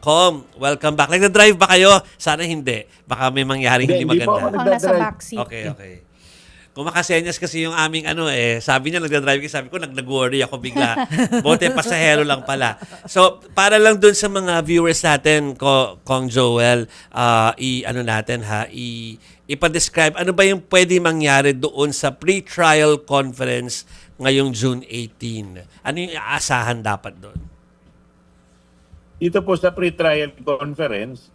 Com, welcome back. Nagda-drive ba kayo? Sana hindi. Baka may mangyaring hindi Hindi po ako maganda. Mukhang nasa nagdadrive. backseat. Okay, okay. Kung makasenyas kasi yung aming sabi niya nagda-drive kasi sabi ko nag-worry ako bigla. Bote pasahero lang pala. So, para lang dun sa mga viewers natin, Kong Joel, ipa-describe ano ba yung pwede mangyari doon sa pre-trial conference ngayong June 18. Ano yung aasahan dapat doon? Dito po sa pre-trial conference,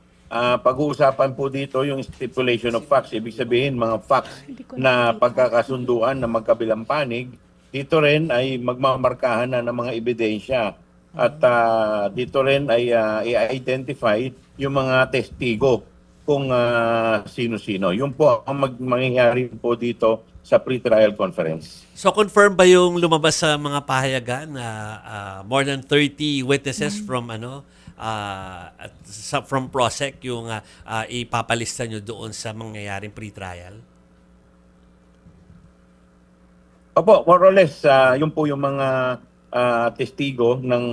pag-uusapan po dito yung stipulation of facts. Ibig sabihin, mga facts na pagkakasunduan ng magkabilang panig. Dito rin ay magmamarkahan na ng mga ebidensya. At dito rin ay i-identify yung mga testigo kung sino-sino. Yun po ang mangyayari po dito sa pre-trial conference. So confirm ba yung lumabas sa mga pahayagan na more than 30 witnesses from from PROSEC yung ipapalista nyo doon sa mangyayaring pre-trial? Opo, more or less, yun po yung mga testigo ng...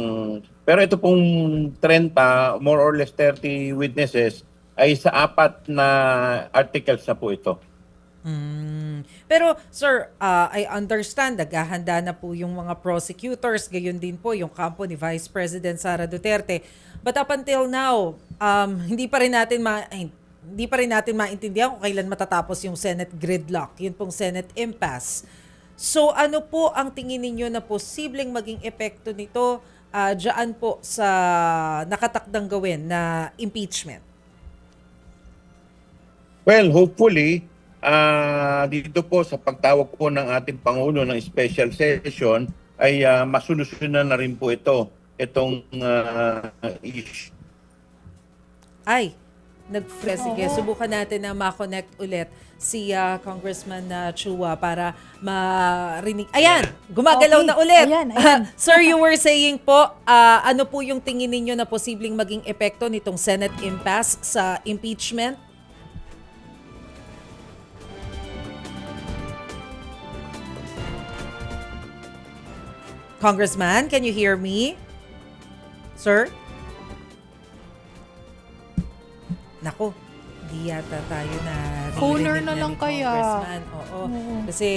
Pero ito pong 30, more or less 30 witnesses ay sa 4 na articles na po ito. Pero sir, I understand naghahanda na po yung mga prosecutors, gayon din po yung kampo ni Vice President Sara Duterte. But up until now, hindi pa rin natin maintindihan kung kailan matatapos yung Senate gridlock, yun pong Senate impasse. So ano po ang tingin ninyo na posibleng maging epekto nito diyan po sa nakatakdang gawin na impeachment? Well, hopefully, dito po sa pagtawag po ng ating Pangulo ng special session ay masolusyonan na rin po itong issue. Ay, sige, subukan natin na ma-connect ulit si Congressman Chua para marinig. Ayan, gumagalaw Okay. na ulit. Ayan. Sir, you were saying po, ano po yung tingin ninyo na posibleng maging epekto nitong Senate impasse sa impeachment? Congressman, can you hear me? Sir? Nako, di yata tayo na Phoner ririnig na lang ni kaya. Congressman. Oo. Kasi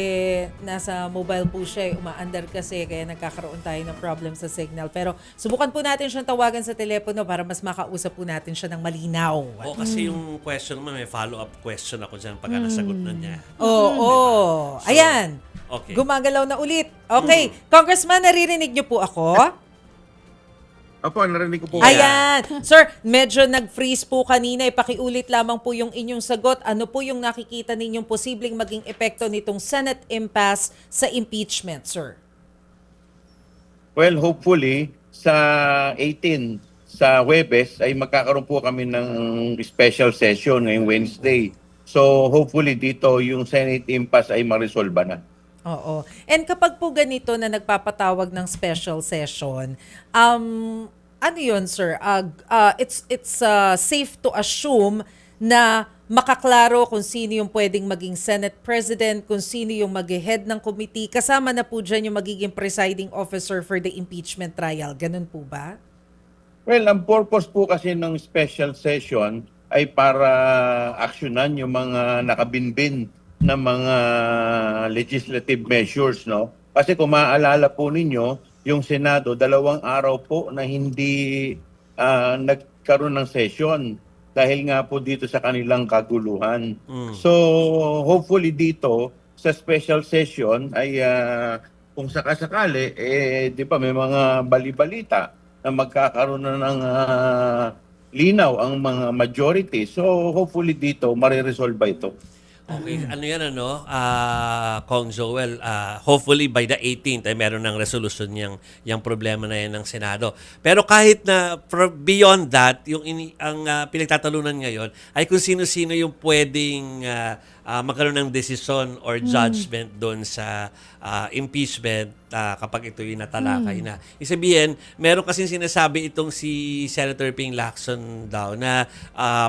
nasa mobile po siya, umaandar kasi, kaya nagkakaroon tayo ng problem sa signal. Pero subukan po natin siyang tawagan sa telepono para mas makausap po natin siya ng malinaw. O kasi yung question mo, may follow-up question ako dyan pagka nasagot na niya. Oo. So, Ayan. okay. Gumagalaw na ulit. Okay. Congressman, naririnig niyo po ako? Opo, narinig ko po. Ayan. Sir, medyo nag-freeze po kanina. Ipakiulit lamang po yung inyong sagot. Ano po yung nakikita ninyong posibleng maging epekto nitong Senate impasse sa impeachment, sir? Well, hopefully, sa 18, sa Huwebes, ay magkakaroon po kami ng special session ngayong Wednesday. So, hopefully dito, yung Senate impasse ay ma-resolve na. Oo. And kapag po ganito na nagpapatawag ng special session, ano yun, sir? It's safe to assume na makaklaro kung sino yung pwedeng maging Senate President, kung sino yung mag-head ng committee. Kasama na po dyan yung magiging presiding officer for the impeachment trial. Ganun po ba? Well, ang purpose po kasi ng special session ay para aksyonan yung mga nakabinbin na mga legislative measures, no? Kasi kung maaalala po ninyo, yung Senado, 2 araw po na hindi nagkaroon ng session dahil nga po dito sa kanilang kaguluhan. So, hopefully dito, sa special session ay kung sakasakali, di ba may mga balibalita na magkakaroon na ng linaw ang mga majority. So, hopefully dito, mariresolve ito. Okay, ano yan Kong Joel, hopefully by the 18th ay meron ng resolution yung problema na yan ng Senado. Pero kahit na beyond that, ang pinagtatalunan ngayon ay kung sino-sino yung pwedeng magkaroon ng desisyon or judgment doon sa impeachment kapag ito'y natalakay na. Isabihin, meron kasing sinasabi itong si Senator Ping Lacson daw na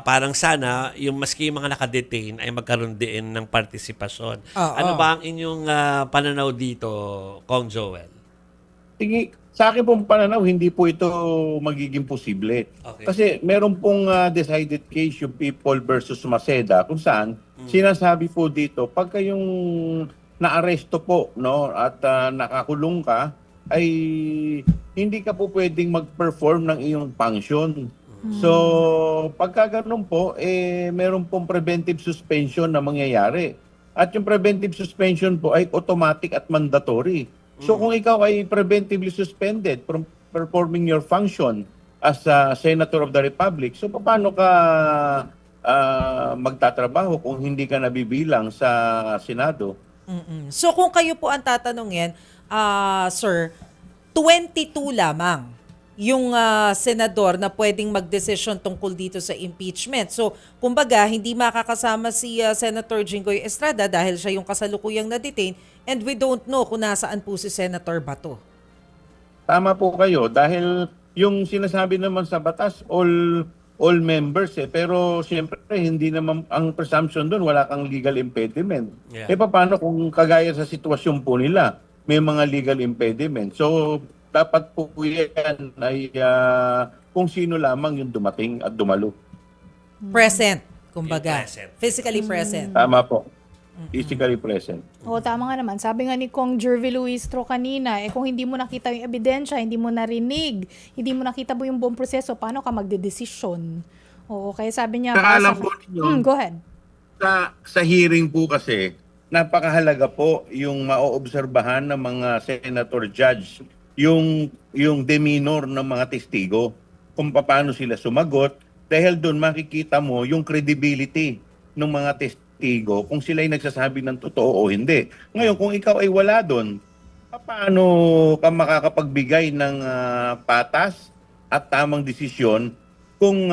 parang sana yung maski yung mga nakadetain ay magkaroon din ng partisipasyon. Ano ba ang inyong pananaw dito, Kong Joel? Sa akin pong pananaw, hindi po ito magiging posible. Okay. Kasi meron pong decided case yung People versus Maceda kung saan sinasabi po dito pagka yung naaresto po no at nakakulong ka ay hindi ka po pwedeng mag-perform ng iyong function. So, pagka ganun po, meron pong preventive suspension na mangyayari. At yung preventive suspension po ay automatic at mandatory. So, kung ikaw ay preventively suspended from performing your function as a Senator of the Republic, so paano ka magtatrabaho kung hindi ka nabibilang sa Senado? So kung kayo po ang tatanungin, sir, 22 lamang yung senador na pwedeng magdesisyon tungkol dito sa impeachment. So, kumbaga, hindi makakasama si Senator Jinggoy Estrada dahil siya yung kasalukuyang na-detain and we don't know kung nasaan po si Senator Bato. Tama po kayo dahil yung sinasabi naman sa batas all members pero siyempre hindi naman ang presumption doon wala kang legal impediment. Yeah. Paano kung kagaya sa sitwasyon po nila may mga legal impediment. So dapat po yan ay kung sino lamang yung dumating at dumalo. Present, kumbaga. Yung present. Physically present. Tama po. Physically present. Oo, tama nga naman. Sabi nga ni Kong Jervy Luistro kanina, kung hindi mo nakita yung ebidensya, hindi mo narinig, hindi mo nakita mo yung buong proseso, paano ka magdedesisyon? Oo, kaya sabi niya... Saka alam po ninyo, go ahead. sa hearing po kasi, napakahalaga po yung maoobserbahan ng mga senator judge, yung demeanor ng mga testigo, kung paano sila sumagot, dahil doon makikita mo yung credibility ng mga testigo kung sila ay nagsasabi ng totoo o hindi. Ngayon, kung ikaw ay wala doon, paano ka makakapagbigay ng patas at tamang desisyon kung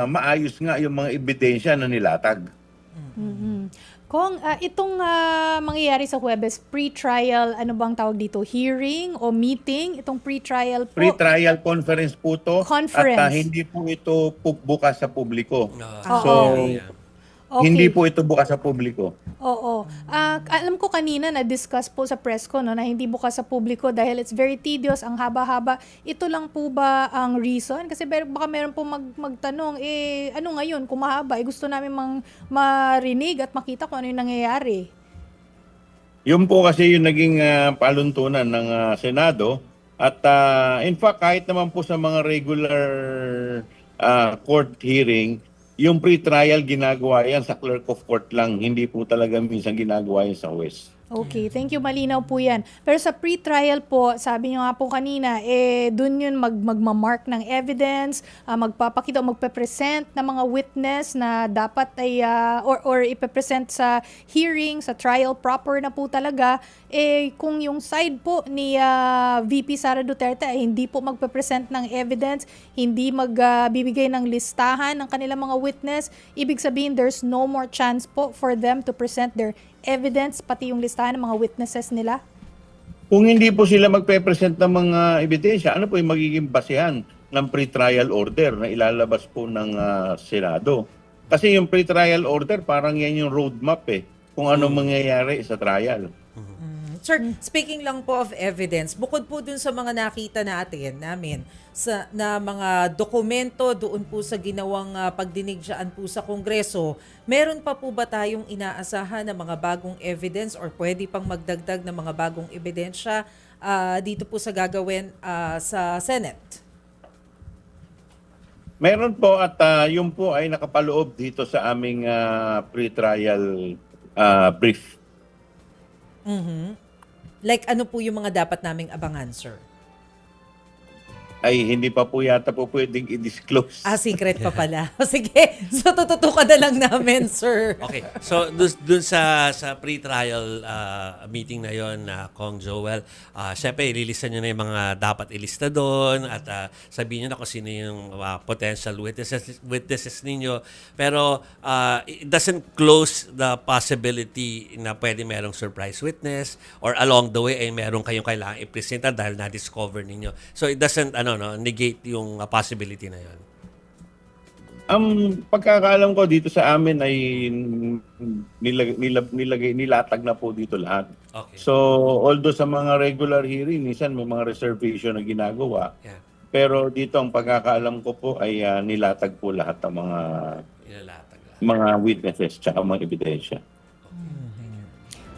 maayos nga yung mga ebidensya na nilatag? Kung itong mangyayari sa Huwebes, pre-trial, ano bang tawag dito? Hearing o meeting? Itong pre-trial po? Pre-trial conference po to Conference. at hindi po ito bukas sa publiko. So, Yeah. Okay. hindi po ito bukas sa publiko. Oo. Alam ko kanina na-discuss po sa press ko no, na hindi bukas sa publiko dahil it's very tedious, ang haba-haba. Ito lang po ba ang reason? Kasi baka meron po magtanong, ano ngayon, kung mahaba, gusto namin marinig at makita kung ano yung nangyayari. Yun po kasi yung naging paluntunan ng Senado. At in fact, kahit naman po sa mga regular court hearing, yung pre-trial ginagawa yan sa clerk of court lang. Hindi po talaga minsan ginagawa yan sa West. Okay, thank you. Malinaw po yan. Pero sa pre-trial po, sabi nyo nga po kanina, dun yun magmamark ng evidence, magpapakita o magpe-present ng mga witness na dapat ay, or ipe-present sa hearing, sa trial proper na po talaga. Kung yung side po ni VP Sara Duterte ay hindi po magpe-present ng evidence, hindi magbibigay ng listahan ng kanilang mga witness, ibig sabihin there's no more chance po for them to present their evidence, pati yung listahan ng mga witnesses nila? Kung hindi po sila magpe-present ng mga ebidensya, ano po yung magiging basehan ng pre-trial order na ilalabas po ng Senado? Kasi yung pre-trial order, parang yan yung roadmap kung ano mangyayari sa trial. Sir, speaking lang po of evidence, bukod po dun sa mga nakita namin na mga dokumento doon po sa ginawang pagdinig dyan po sa Kongreso, meron pa po ba tayong inaasahan na mga bagong evidence or pwede pang magdagdag ng mga bagong ebidensya dito po sa gagawin sa Senate? Meron po at yun po ay nakapaloob dito sa aming pre-trial brief. Like ano po yung mga dapat naming abangan, sir? Ay hindi pa po yata po pwedeng i-disclose. Secret pa pala. Sige, so tututukan na lang namin, sir. Okay. So dun sa pre-trial meeting na yon na Kong Joel, syempre ililisan niyo na yung mga dapat ilista doon at sabihin niyo na kung sino yung potential witnesses ninyo. Pero it doesn't close the possibility na pwede merong surprise witness or along the way ay meron kayong kailangan i-presenta dahil na-discover ninyo. So it doesn't negate yung possibility na yon. Ang pagkakaalam ko dito sa amin ay nilatag na po dito lahat. Okay. So, although sa mga regular hearing, minsan may mga reservation na ginagawa. Yeah. Pero dito ang pagkakaalam ko po ay nilatag po lahat ng Ilalatag lang. mga witnesses tsaka mga ebidensya.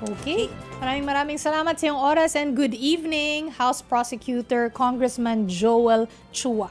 Okay. Maraming salamat sa iyong oras and good evening, House Prosecutor Congressman Joel Chua.